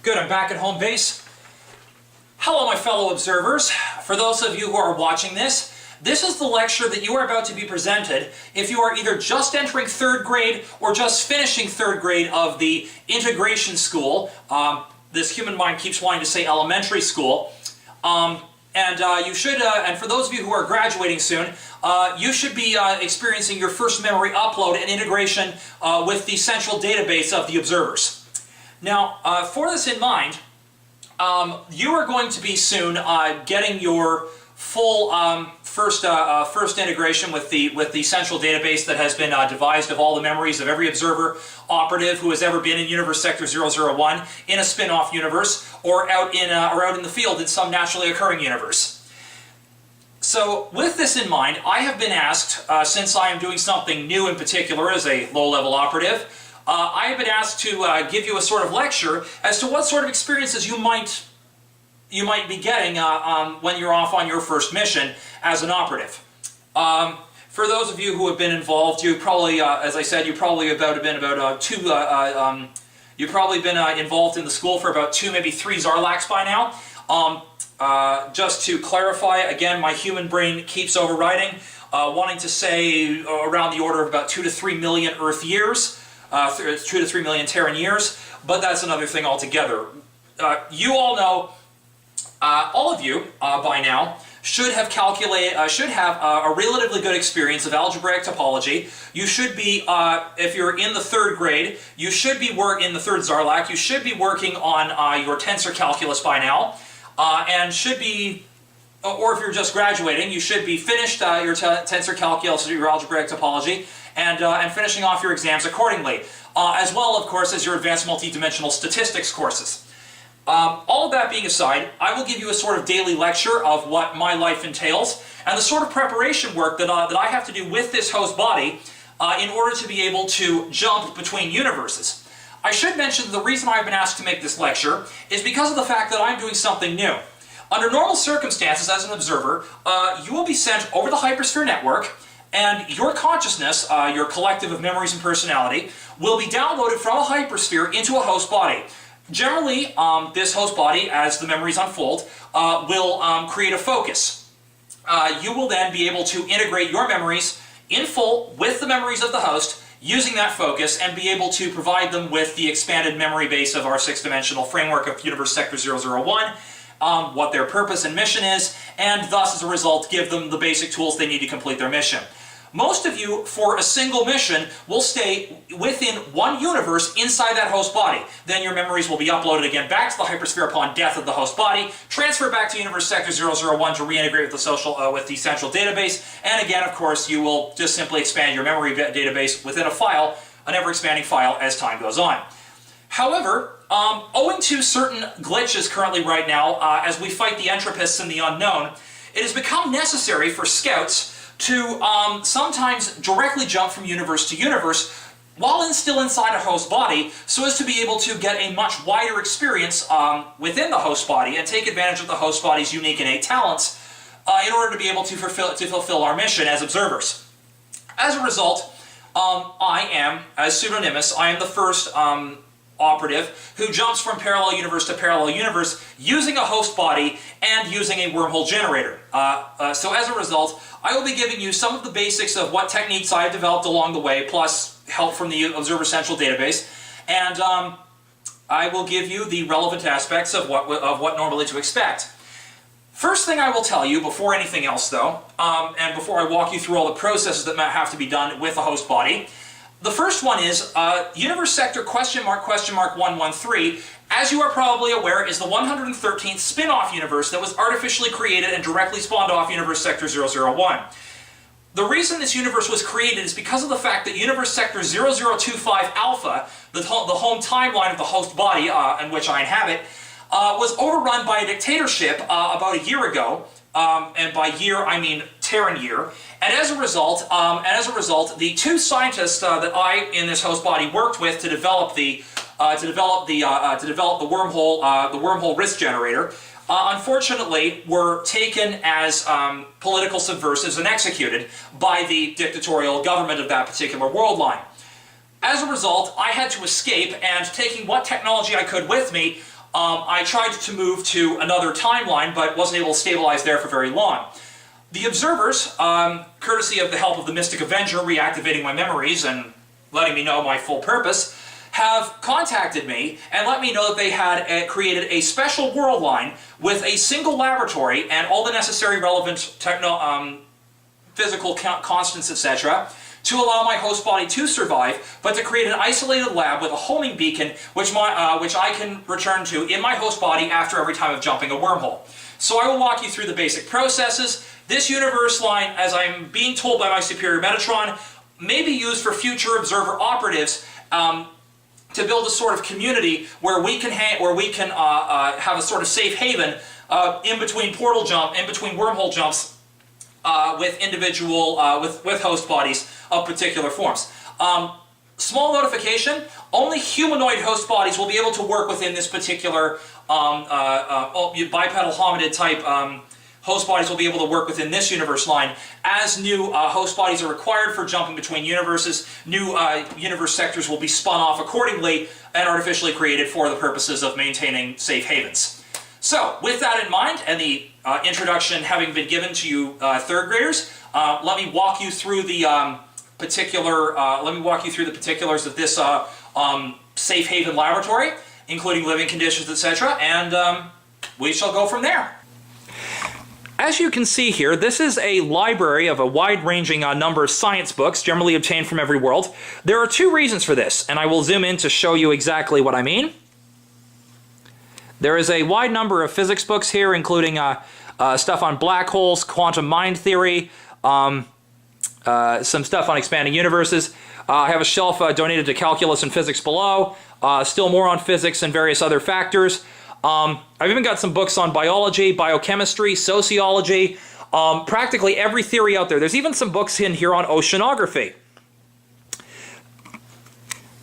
Good, I'm back at home base. Hello, my fellow observers. For those of you who are watching this, this is the lecture that you are about to be presented if you are either just entering third grade or just finishing third grade of the integration school. This human mind keeps wanting to say elementary school. You should, and for those of you who are graduating soon, you should be experiencing your first memory upload and integration with the central database of the observers. Now, for this in mind, you are going to be soon getting your full first integration with the central database that has been devised of all the memories of every observer operative who has ever been in Universe Sector 001 in a spin-off universe or out in the field in some naturally occurring universe. So with this in mind, I have been asked, since I am doing something new in particular as a low-level operative, I have been asked to give you a sort of lecture as to what sort of experiences you might be getting when you're off on your first mission as an operative. For those of you who have been involved, you probably, as I said, you've probably been involved in the school for about 2, maybe 3 Zarlax by now. Just to clarify, again, my human brain keeps overriding, wanting to say around the order of about 2 to 3 million Earth years, 2 to 3 million Terran years, but that's another thing altogether. You all know, all of you by now should have a relatively good experience of algebraic topology. You should be, if you're in the third grade, you should be in the third Zarlak. You should be working on your tensor calculus by now, and should be, or if you're just graduating, you should be finished your tensor calculus or your algebraic topology, and finishing off your exams accordingly, as well, of course, as your advanced multidimensional statistics courses. All of that being aside, I will give you a sort of daily lecture of what my life entails and the sort of preparation work that I have to do with this host body in order to be able to jump between universes. I should mention that the reason I've been asked to make this lecture is because of the fact that I'm doing something new. Under normal circumstances as an observer, you will be sent over the hypersphere network, and your consciousness, your collective of memories and personality, will be downloaded from a hypersphere into a host body. Generally, this host body, as the memories unfold, will create a focus. You will then be able to integrate your memories in full with the memories of the host, using that focus, and be able to provide them with the expanded memory base of our 6-dimensional framework of Universe Sector 001, what their purpose and mission is, and thus, as a result, give them the basic tools they need to complete their mission. Most of you, for a single mission, will stay within one universe inside that host body. Then your memories will be uploaded again back to the hypersphere upon death of the host body, transfer back to Universe Sector 001 to reintegrate with the central database, and again, of course, you will just simply expand your memory database within a file, an ever-expanding file, as time goes on. However, owing to certain glitches currently right now, as we fight the entropists and the unknown, it has become necessary for scouts to sometimes directly jump from universe to universe while still inside a host body, so as to be able to get a much wider experience within the host body and take advantage of the host body's unique innate talents in order to be able to fulfill our mission as observers. As a result, I am, as Pseudonymus, I am the first operative who jumps from parallel universe to parallel universe using a host body and using a wormhole generator. So as a result, I will be giving you some of the basics of what techniques I have developed along the way, plus help from the Observer Central database, and I will give you the relevant aspects of what normally to expect. First thing I will tell you, before anything else though, and before I walk you through all the processes that might have to be done with a host body, the first one is Universe Sector ?113, as you are probably aware, is the 113th spin-off universe that was artificially created and directly spawned off Universe Sector 001. The reason this universe was created is because of the fact that Universe Sector 0025 Alpha, the home timeline of the host body in which I inhabit, was overrun by a dictatorship about a year ago, and by year I mean Terran year. And as a result, the 2 scientists that I in this host body worked with to develop the wormhole risk generator, unfortunately were taken as political subversives and executed by the dictatorial government of that particular world line. As a result, I had to escape, and taking what technology I could with me, I tried to move to another timeline, but wasn't able to stabilize there for very long. The observers, courtesy of the help of the Mystic Avenger reactivating my memories and letting me know my full purpose, have contacted me and let me know that they had created a special world line with a single laboratory and all the necessary relevant physical constants, etc., to allow my host body to survive, but to create an isolated lab with a homing beacon which I can return to in my host body after every time of jumping a wormhole. So I will walk you through the basic processes. This universe line, as I'm being told by my superior Metatron, may be used for future observer operatives to build a sort of community where we can have a sort of safe haven in between wormhole jumps with individual with host bodies of particular forms. Small notification: only humanoid host bodies will be able to work within this particular bipedal hominid type. Host bodies will be able to work within this universe line. As new host bodies are required for jumping between universes, new universe sectors will be spun off accordingly and artificially created for the purposes of maintaining safe havens. So, with that in mind, and the introduction having been given to you third graders, let me walk you through the particulars of this safe haven laboratory, including living conditions, etc., and we shall go from there. As you can see here, this is a library of a wide-ranging number of science books, generally obtained from every world. There are two reasons for this, and I will zoom in to show you exactly what I mean. There is a wide number of physics books here, including stuff on black holes, quantum mind theory, some stuff on expanding universes. I have a shelf donated to calculus and physics below, still more on physics and various other factors. I've even got some books on biology, biochemistry, sociology, practically every theory out there. There's even some books in here on oceanography.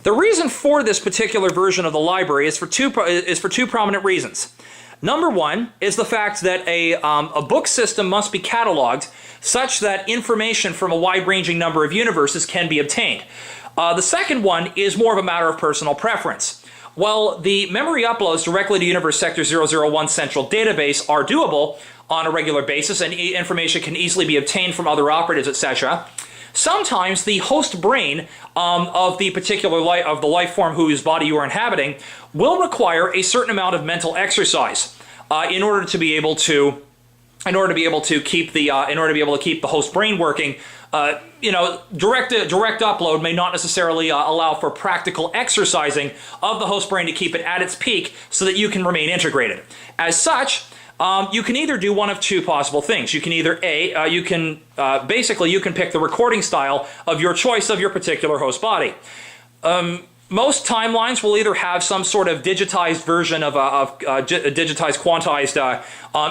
The reason for this particular version of the library is for two prominent reasons. Number one is the fact that a book system must be cataloged such that information from a wide-ranging number of universes can be obtained. The second one is more of a matter of personal preference. While the memory uploads directly to Universe Sector 001 central database are doable on a regular basis and information can easily be obtained from other operatives, etc., sometimes the host brain of the particular life form whose body you are inhabiting will require a certain amount of mental exercise in order to be able to keep the host brain working. Direct upload may not necessarily allow for practical exercising of the host brain to keep it at its peak so that you can remain integrated. As such, you can either do one of two possible things. You can either you can pick the recording style of your choice of your particular host body. Most timelines will either have some sort of digitized version of digitized, quantized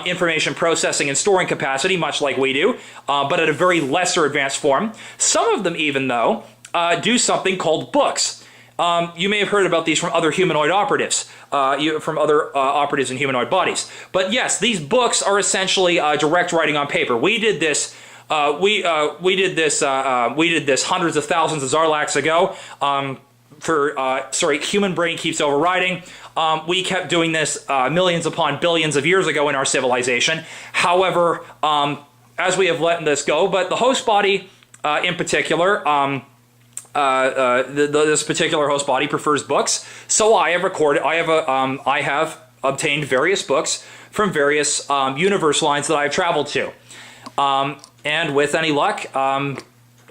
information processing and storing capacity, much like we do, but at a very lesser advanced form. Some of them even, though, do something called books. You may have heard about these from other humanoid operatives, from other operatives in humanoid bodies. But yes, these books are essentially direct writing on paper. We did this. We did this hundreds of thousands of Zarlax ago. Human brain keeps overriding. We kept doing this millions upon billions of years ago in our civilization. However, as we have let this go, but the host body in particular, this particular host body prefers books. So I have obtained various books from various universe lines that I have traveled to. And with any luck,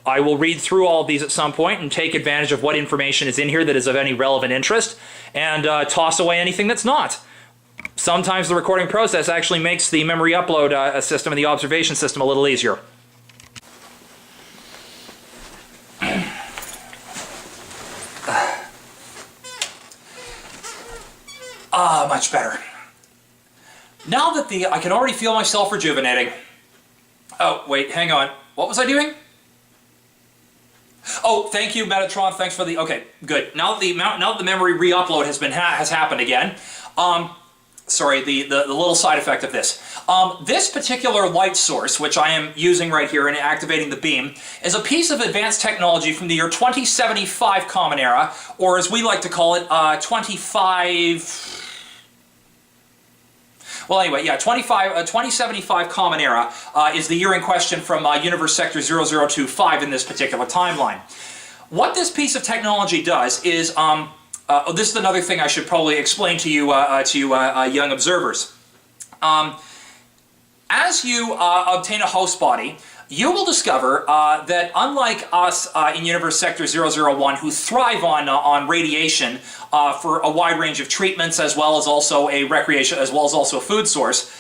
I will read through all of these at some point and take advantage of what information is in here that is of any relevant interest and toss away anything that's not. Sometimes the recording process actually makes the memory upload system and the observation system a little easier. Much better. Now that I can already feel myself rejuvenating. Oh, wait, hang on. What was I doing? Oh, thank you, Metatron. Thanks for the... Okay, good. Now that the memory re-upload has happened again. Sorry, the little side effect of this. This particular light source, which I am using right here and activating the beam, is a piece of advanced technology from the year 2075 Common Era, or as we like to call it, Well, anyway, yeah, 2075 Common Era is the year in question from Universe Sector 0025 in this particular timeline. What this piece of technology does is, this is another thing I should probably explain to you, young observers. As you obtain a host body, you will discover that unlike us in Universe Sector 001, who thrive on radiation for a wide range of treatments, as well as also a recreation, as well as also a food source,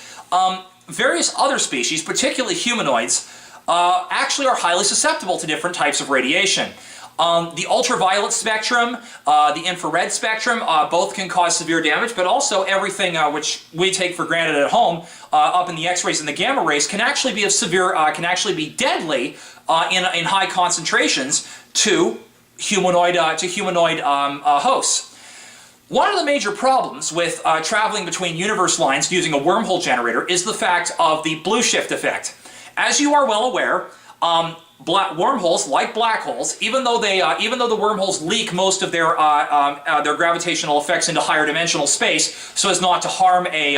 various other species, particularly humanoids, actually are highly susceptible to different types of radiation. The ultraviolet spectrum, the infrared spectrum, both can cause severe damage, but also everything which we take for granted at home, up in the X-rays and the gamma rays, can actually be of severe, can actually be deadly in high concentrations to humanoid hosts. One of the major problems with traveling between universe lines using a wormhole generator is the fact of the blue shift effect. As you are well aware, wormholes, like black holes, even though the wormholes leak most of their gravitational effects into higher dimensional space, so as not to harm a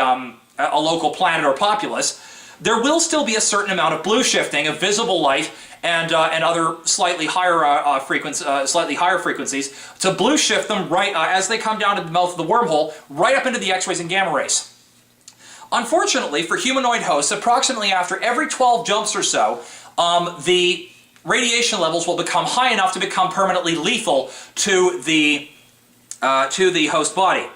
local planet or populace, there will still be a certain amount of blue shifting of visible light and other slightly higher frequencies to blue shift them right as they come down to the mouth of the wormhole, right up into the X-rays and gamma rays. Unfortunately, for humanoid hosts, approximately after every 12 jumps or so, the radiation levels will become high enough to become permanently lethal to the host body.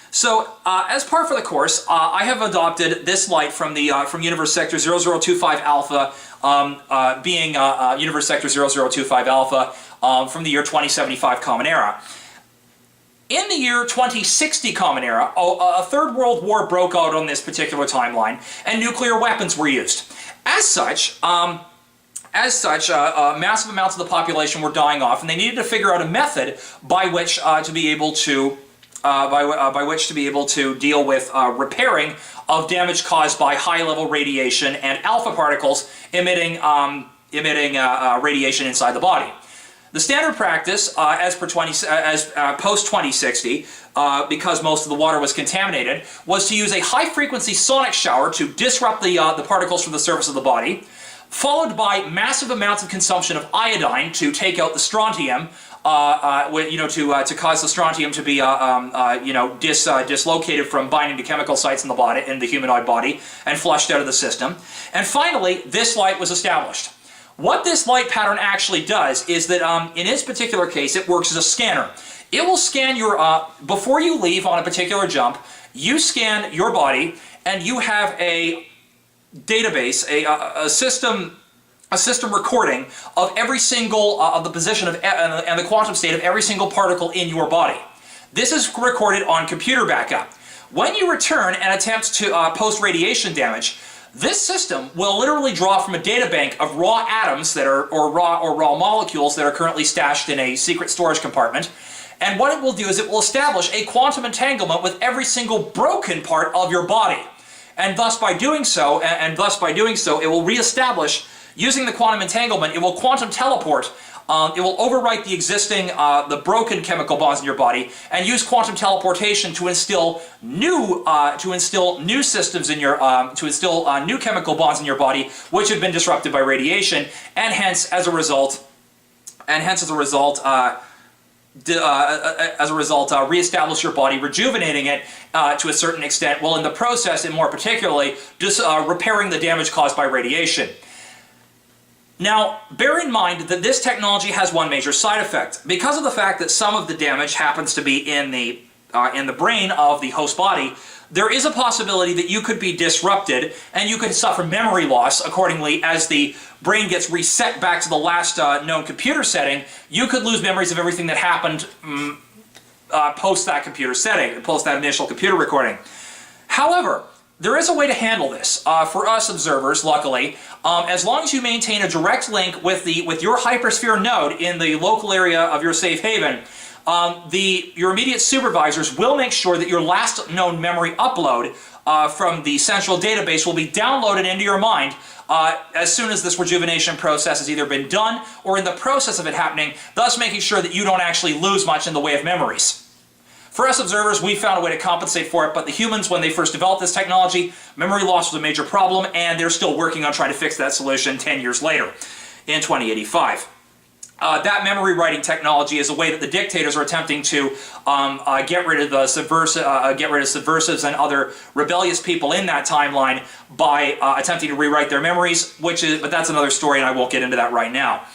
So, as par for the course, I have adopted this light from Universe Sector 0025 Alpha, being Universe Sector 0025 Alpha from the year 2075 Common Era. In the year 2060 Common Era, a Third World War broke out on this particular timeline, and nuclear weapons were used. As such, massive amounts of the population were dying off, and they needed to figure out a method by which to be able to deal with repairing of damage caused by high-level radiation and alpha particles emitting radiation inside the body. The standard practice, post-2060, because most of the water was contaminated, was to use a high-frequency sonic shower to disrupt the particles from the surface of the body, followed by massive amounts of consumption of iodine to take out the strontium, to cause the strontium to be, dislocated from binding to chemical sites in the body, in the humanoid body, and flushed out of the system. And finally, this light was established. What this light pattern actually does is that, in its particular case, it works as a scanner. It will scan your, before you leave on a particular jump, you scan your body, and you have a database, a system recording of every single, of the position of, and the quantum state of every single particle in your body. This is recorded on computer backup. When you return and attempt to post radiation damage, this system will literally draw from a data bank of raw atoms that are, or raw molecules that are currently stashed in a secret storage compartment. And what it will do is it will establish a quantum entanglement with every single broken part of your body. And thus by doing so, it will reestablish, using the quantum entanglement, it will quantum teleport. It will overwrite the existing, the broken chemical bonds in your body, and use quantum teleportation to instill new systems in your, new chemical bonds in your body, which have been disrupted by radiation, and hence, as a result, reestablish your body, rejuvenating it to a certain extent, while in the process, and more particularly, just repairing the damage caused by radiation. Now, bear in mind that this technology has one major side effect. Because of the fact that some of the damage happens to be in the brain of the host body, there is a possibility that you could be disrupted and you could suffer memory loss accordingly. As the brain gets reset back to the last known computer setting, you could lose memories of everything that happened post that computer setting, post that initial computer recording. However, there is a way to handle this for us observers, luckily. As long as you maintain a direct link with your hypersphere node in the local area of your safe haven, your immediate supervisors will make sure that your last known memory upload from the central database will be downloaded into your mind as soon as this rejuvenation process has either been done or in the process of it happening, thus making sure that you don't actually lose much in the way of memories. For us observers, we found a way to compensate for it, but the humans, when they first developed this technology, memory loss was a major problem, and they're still working on trying to fix that solution 10 years later, in 2085. That memory writing technology is a way that the dictators are attempting to get rid of the subversives and other rebellious people in that timeline by attempting to rewrite their memories. But that's another story, and I won't get into that right now.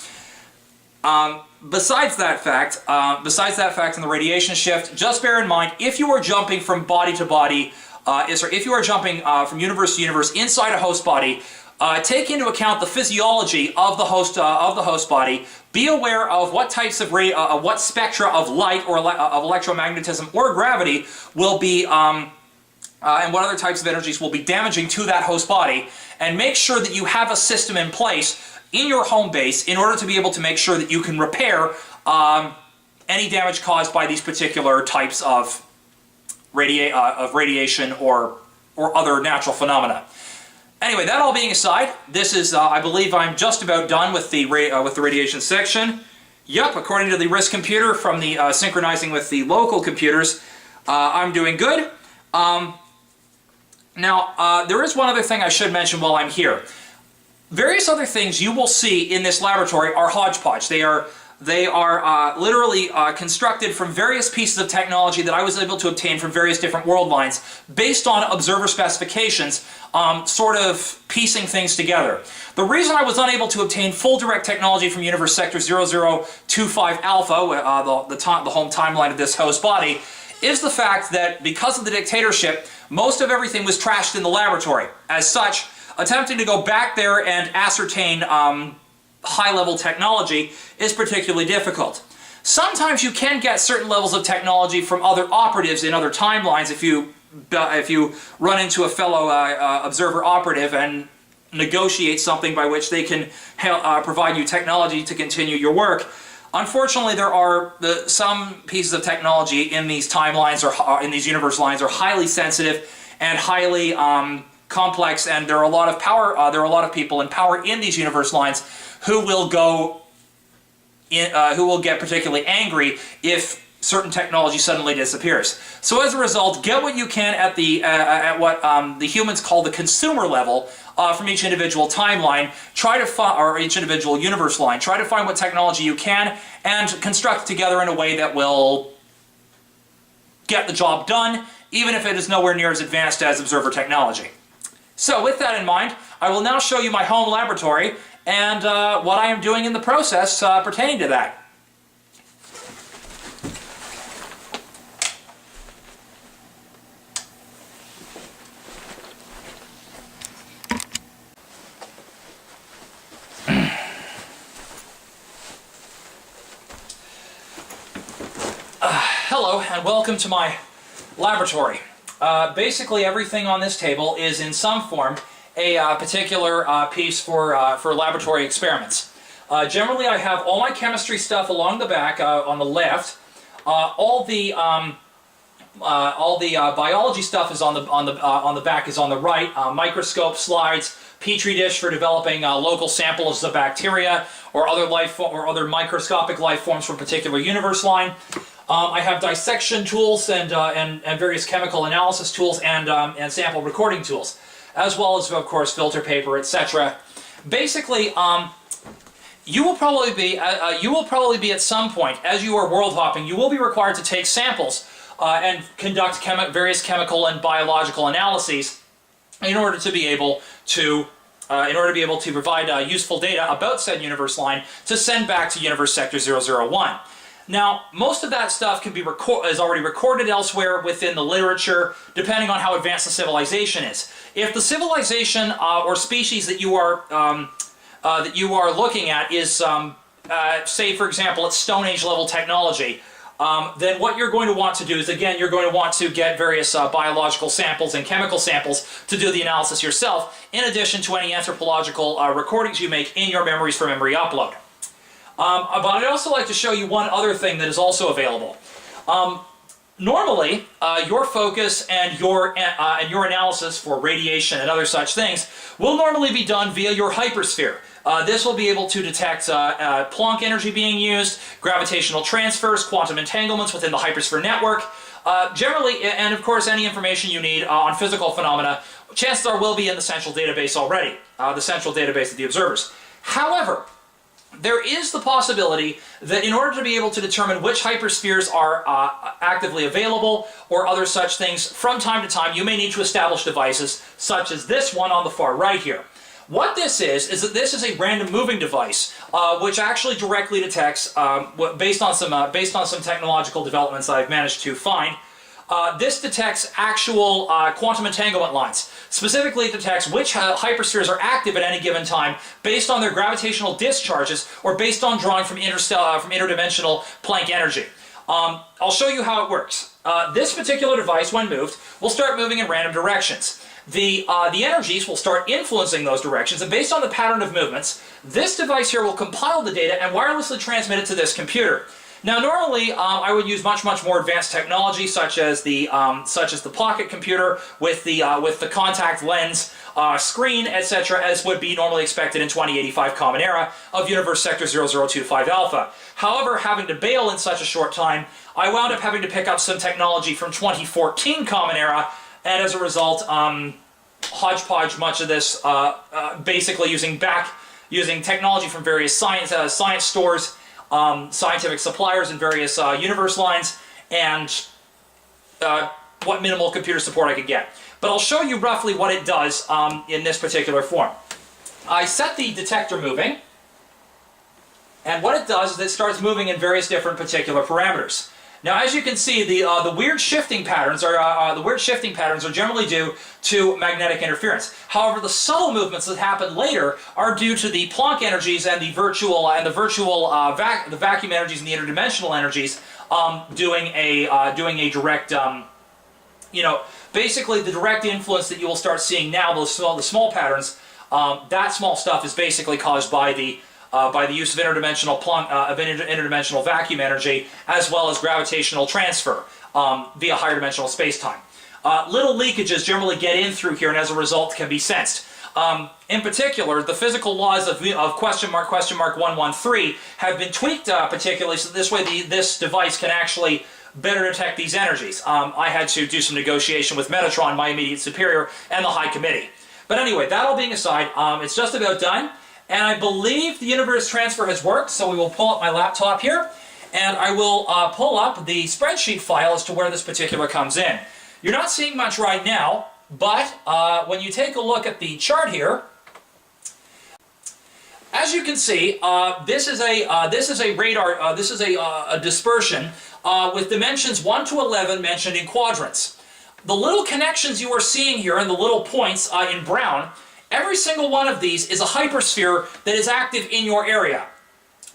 Besides that fact, in the radiation shift, just bear in mind, if you are jumping from body to body, if you are jumping from universe to universe inside a host body, take into account the physiology of the host body. Be aware of what types of what spectra of light or of electromagnetism or gravity will be, and what other types of energies will be damaging to that host body, and make sure that you have a system in place in your home base in order to be able to make sure that you can repair any damage caused by these particular types of radiation or other natural phenomena. Anyway, that all being aside, this is, I believe I'm just about done with the radiation section. Yup, according to the RISC computer from the synchronizing with the local computers, I'm doing good. Now, there is one other thing I should mention while I'm here. Various other things you will see in this laboratory are hodgepodge. They are literally constructed from various pieces of technology that I was able to obtain from various different world lines based on observer specifications, sort of piecing things together. The reason I was unable to obtain full direct technology from Universe Sector 0025 Alpha, the home timeline of this host body, is the fact that because of the dictatorship, most of everything was trashed in the laboratory. As such, attempting to go back there and ascertain high-level technology is particularly difficult. Sometimes you can get certain levels of technology from other operatives in other timelines if you run into a fellow observer operative and negotiate something by which they can provide you technology to continue your work. Unfortunately, there are some pieces of technology in these timelines or in these universe lines are highly sensitive and highly complex, and there are a lot of power. There are a lot of people in power in these universe lines who will get particularly angry if certain technology suddenly disappears. So as a result, get what you can at what the humans call the consumer level from each individual timeline. Try to find, or each individual universe line. Try to find what technology you can and construct it together in a way that will get the job done, even if it is nowhere near as advanced as observer technology. So with that in mind, I will now show you my home laboratory and what I am doing in the process pertaining to that. Hello and welcome to my laboratory. Basically everything on this table is in some form a particular piece for laboratory experiments. Generally I have all my chemistry stuff along the back on the left. All the biology stuff is on the back is on the right. Microscope slides, petri dish for developing local samples of bacteria or other microscopic life forms from a particular universe line. I have dissection tools and various chemical analysis tools and sample recording tools, as well as, of course, filter paper, etc. Basically, you will probably be at some point, as you are world hopping, you will be required to take samples and conduct various chemical and biological analyses in order to be able to provide useful data about said universe line to send back to Universe Sector 001. Now, most of that stuff is already recorded elsewhere within the literature, depending on how advanced the civilization is. If the civilization or species that you are looking at is, say, for example, it's Stone Age level technology, then what you're going to want to do is, again, you're going to want to get various biological samples and chemical samples to do the analysis yourself, in addition to any anthropological recordings you make in your memories for memory upload. But I'd also like to show you one other thing that is also available. Normally, your focus and your analysis for radiation and other such things will normally be done via your hypersphere. This will be able to detect Planck energy being used, gravitational transfers, quantum entanglements within the hypersphere network. Generally, and of course any information you need on physical phenomena, chances are will be in the central database already, the central database of the observers. However, there is the possibility that in order to be able to determine which hyperspheres are actively available or other such things, from time to time you may need to establish devices such as this one on the far right here. What this is that this is a random moving device which actually directly detects, based on some technological developments I've managed to find, this detects actual quantum entanglement lines. Specifically, it detects which hyperspheres are active at any given time based on their gravitational discharges or based on drawing from interdimensional Planck energy. I'll show you how it works. This particular device, when moved, will start moving in random directions. The energies will start influencing those directions, and based on the pattern of movements, this device here will compile the data and wirelessly transmit it to this computer. Now, normally I would use much more advanced technology, such as the pocket computer with the contact lens screen, etc., as would be normally expected in 2085 Common Era of Universe Sector 0025 Alpha. However, having to bail in such a short time, I wound up having to pick up some technology from 2014 Common Era, and as a result, hodgepodge much of this, basically using technology from various science stores, scientific suppliers in various universe lines, and what minimal computer support I could get. But I'll show you roughly what it does in this particular form. I set the detector moving, and what it does is it starts moving in various different particular parameters. Now, as you can see, the weird shifting patterns are generally due to magnetic interference. However, the subtle movements that happen later are due to the Planck energies and the vacuum energies and the interdimensional energies doing a direct, basically the direct influence that you will start seeing now. The small patterns, that small stuff is basically caused by the use of interdimensional vacuum energy, as well as gravitational transfer via higher dimensional space-time. Little leakages generally get in through here, and as a result can be sensed. In particular, the physical laws of question mark 113 have been tweaked particularly so this way this device can actually better detect these energies. I had to do some negotiation with Metatron, my immediate superior, and the High Committee. But anyway, that all being aside, it's just about done. And I believe the universe transfer has worked, so we will pull up my laptop here, and I will pull up the spreadsheet file as to where this particular comes in. You're not seeing much right now, but when you take a look at the chart here, as you can see, this is a radar. This is a dispersion with dimensions 1 to 11 mentioned in quadrants. The little connections you are seeing here and the little points in brown. Every single one of these is a hypersphere that is active in your area.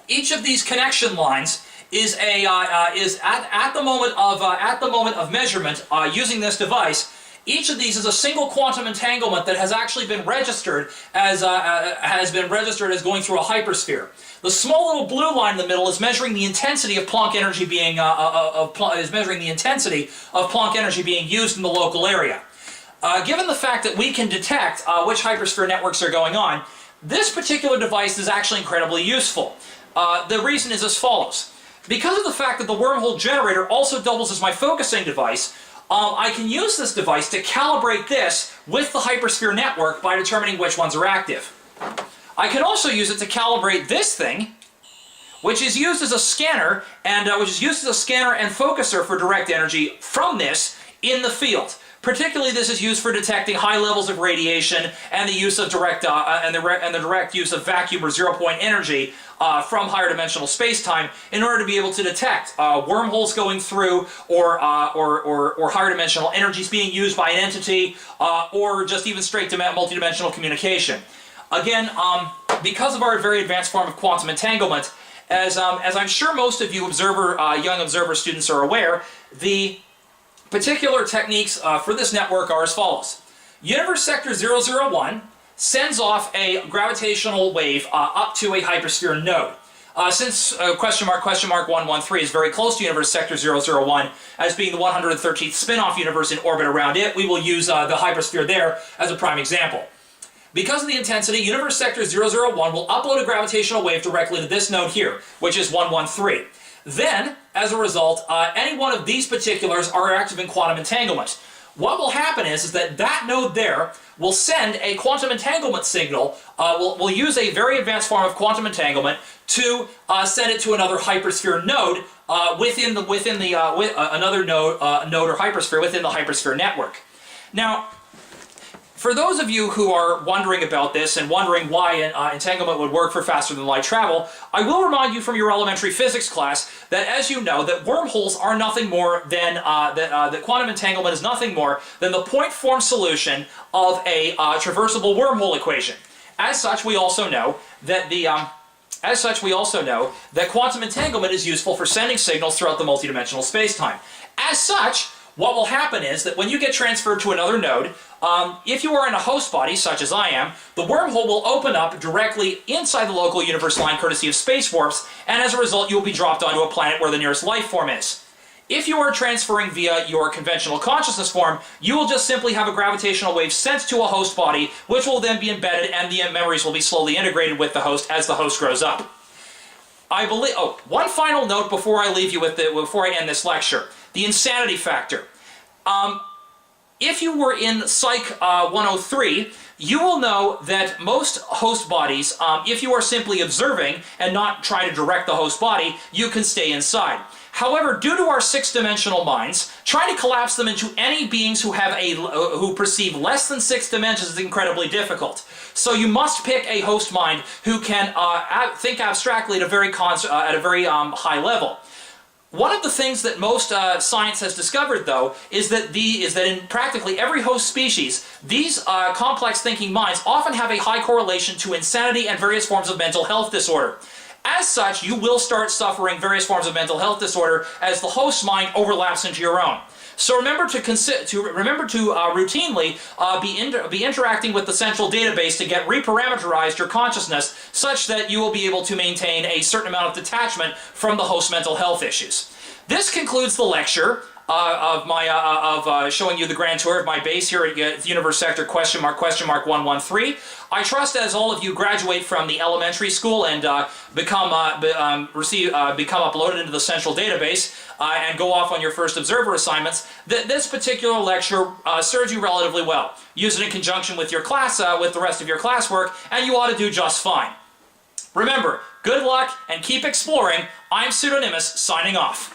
Each of these connection lines is at the moment of measurement using this device. Each of these is a single quantum entanglement that has actually been registered as going through a hypersphere. The small little blue line in the middle is measuring the intensity of Planck energy being used in the local area. Given the fact that we can detect which hypersphere networks are going on, this particular device is actually incredibly useful. The reason is as follows. Because of the fact that the wormhole generator also doubles as my focusing device, I can use this device to calibrate this with the hypersphere network by determining which ones are active. I can also use it to calibrate this thing, which is used as a scanner and focuser for direct energy from this in the field. Particularly, this is used for detecting high levels of radiation and the use of direct use of vacuum or zero-point energy from higher dimensional space-time in order to be able to detect wormholes going through or higher dimensional energies being used by an entity or just even straight multidimensional communication. Again, because of our very advanced form of quantum entanglement, as I'm sure most of you young observer students are aware, the particular techniques for this network are as follows. Universe Sector 001 sends off a gravitational wave up to a hypersphere node. Since question mark 113 is very close to Universe Sector 001 as being the 113th spin-off universe in orbit around it, we will use the hypersphere there as a prime example. Because of the intensity, universe sector 001 will upload a gravitational wave directly to this node here, which is 113. Then, as a result, any one of these particulars are active in quantum entanglement. What will happen is that that node there will send a quantum entanglement signal, will use a very advanced form of quantum entanglement to send it to another hypersphere node another node or hypersphere within the hypersphere network. Now, for those of you who are wondering about this and wondering why entanglement would work for faster than light travel, I will remind you from your elementary physics class that, as you know, that wormholes are nothing more than that quantum entanglement is nothing more than the point form solution of a traversable wormhole equation. As such, we also know that quantum entanglement is useful for sending signals throughout the multidimensional spacetime. As such, what will happen is that when you get transferred to another node, if you are in a host body, such as I am, the wormhole will open up directly inside the local universe line courtesy of space warps, and as a result you will be dropped onto a planet where the nearest life form is. If you are transferring via your conventional consciousness form, you will just simply have a gravitational wave sent to a host body, which will then be embedded, and the memories will be slowly integrated with the host as the host grows up. I believe. Oh, one final note before I leave you with before I end this lecture: the insanity factor. If you were in Psych 103, you will know that most host bodies, if you are simply observing and not trying to direct the host body, you can stay inside. However, due to our six-dimensional minds, trying to collapse them into any beings who perceive less than 6 dimensions is incredibly difficult. So you must pick a host mind who can think abstractly at a very high level. One of the things that most science has discovered, though, is that in practically every host species, these complex thinking minds often have a high correlation to insanity and various forms of mental health disorder. As such, you will start suffering various forms of mental health disorder as the host mind overlaps into your own. So remember to routinely be interacting with the central database to get reparameterized your consciousness, such that you will be able to maintain a certain amount of detachment from the host mental health issues. This concludes the lecture of showing you the grand tour of my base here at Universe Sector question mark 113. I trust as all of you graduate from the elementary school and become uploaded into the central database and go off on your first observer assignments, that this particular lecture serves you relatively well. Use it in conjunction with your class, with the rest of your classwork, and you ought to do just fine. Remember, good luck and keep exploring. I'm Pseudonymus, signing off.